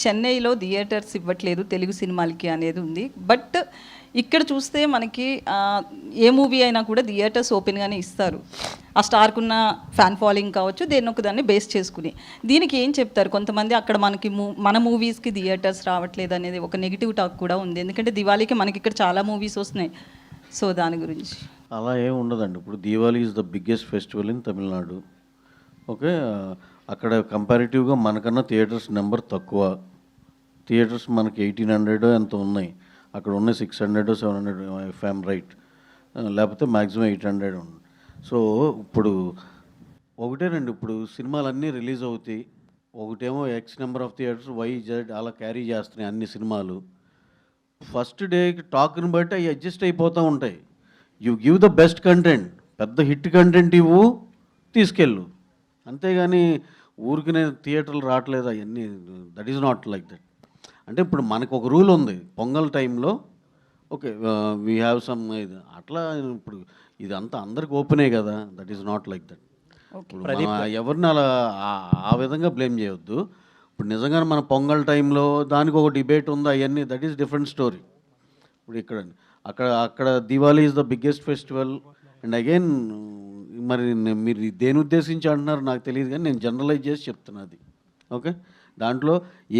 చెన్నైలో థియేటర్స్ ఇవ్వట్లేదు తెలుగు సినిమాలకి అనేది ఉంది. బట్ ఇక్కడ చూస్తే మనకి ఏ మూవీ అయినా కూడా థియేటర్స్ ఓపెన్గానే ఇస్తారు. ఆ స్టార్కున్న ఫ్యాన్ ఫాలోయింగ్ కావచ్చు, దేన్ని ఒకదాన్ని బేస్ చేసుకుని. దీనికి ఏం చెప్తారు? కొంతమంది అక్కడ మనకి మన మూవీస్కి థియేటర్స్ రావట్లేదు అనేది ఒక నెగిటివ్ టాక్ కూడా ఉంది. ఎందుకంటే దివాళీకి మనకి ఇక్కడ చాలా మూవీస్ వస్తున్నాయి. సో దాని గురించి అలా ఏమి ఉండదండి. ఇప్పుడు Diwali is the biggest festival in Tamil Nadu. Okay, అక్కడ కంపారిటివ్గా మనకన్నా థియేటర్స్ నెంబర్ తక్కువ. థియేటర్స్ మనకి 1800 ఎంత ఉన్నాయి, అక్కడ ఉన్న 600 700 ఇఫ్ ఐఎమ్ రైట్, లేకపోతే మ్యాక్సిమం 800 ఉంది. సో ఇప్పుడు ఒకటేనండి, ఇప్పుడు సినిమాలన్నీ రిలీజ్ అవుతాయి. ఒకటేమో X number of theatres, Y Z అలా క్యారీ చేస్తున్నాయి అన్ని సినిమాలు. ఫస్ట్ డే టాక్ని బట్టి అవి అడ్జస్ట్ అయిపోతూ ఉంటాయి. You give the best content, పెద్ద హిట్ కంటెంట్ ఇవ్వు, తీసుకెళ్ళు. అంతేగాని ఊరికి థియేటర్లు రావట్లేదు అవన్నీ, that is not like that. అంటే ఇప్పుడు మనకు ఒక రూల్ ఉంది, పొంగల్ టైంలో ఓకే వీ హ్యావ్ సమ్ ఇది అట్లా. ఇప్పుడు ఇదంతా అందరికి ఓపెనే కదా, that is not like that. ఎవరిని అలా ఆ విధంగా బ్లేమ్ చేయొద్దు. ఇప్పుడు నిజంగానే మన పొంగల్ టైంలో దానికి ఒక డిబేట్ ఉంది, అవన్నీ దట్ ఈస్ డిఫరెంట్ స్టోరీ. ఇప్పుడు అక్కడ Diwali is the biggest festival. And again మరి మీరు దేని ఉద్దేశించి అంటున్నారు నాకు తెలియదు, కానీ నేను జనరలైజ్ చేసి చెప్తున్నా అది. ఓకే, దాంట్లో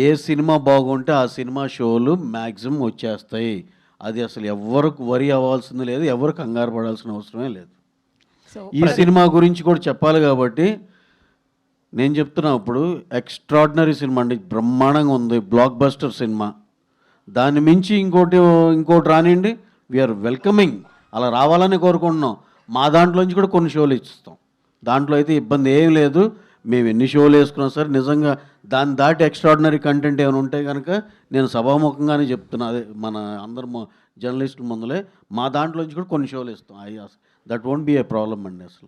ఏ సినిమా బాగుంటే ఆ సినిమా షోలు మ్యాక్సిమం వచ్చేస్తాయి. అది అసలు ఎవరికి వరి అవ్వాల్సింది లేదు, ఎవరు కంగారు పడాల్సిన అవసరమే లేదు. ఈ సినిమా గురించి కూడా చెప్పాలి కాబట్టి నేను చెప్తున్నా. ఇప్పుడు ఎక్స్ట్రాడినరీ సినిమా అండి, బ్రహ్మాండంగా ఉంది, బ్లాక్ బస్టర్ సినిమా. దాన్ని మించి ఇంకోటి రానివ్వండి, వీఆర్ వెల్కమింగ్, అలా రావాలని కోరుకుంటున్నాం. మా దాంట్లోంచి కూడా కొన్ని షోలు ఇస్తాం, దాంట్లో అయితే ఇబ్బంది ఏం లేదు. మేము ఎన్ని షోలు వేసుకున్నాం సరే, నిజంగా దాన్ని దాటి ఎక్స్ట్రాడినరీ కంటెంట్ ఏమైనా ఉంటే కనుక నేను సభాముఖంగానే చెప్తున్నా, అదే మన అందరు జర్నలిస్టుల ముందులే, మా దాంట్లోంచి కూడా కొన్ని షోలు ఇస్తాం. That won't be a problem అండి అసలు.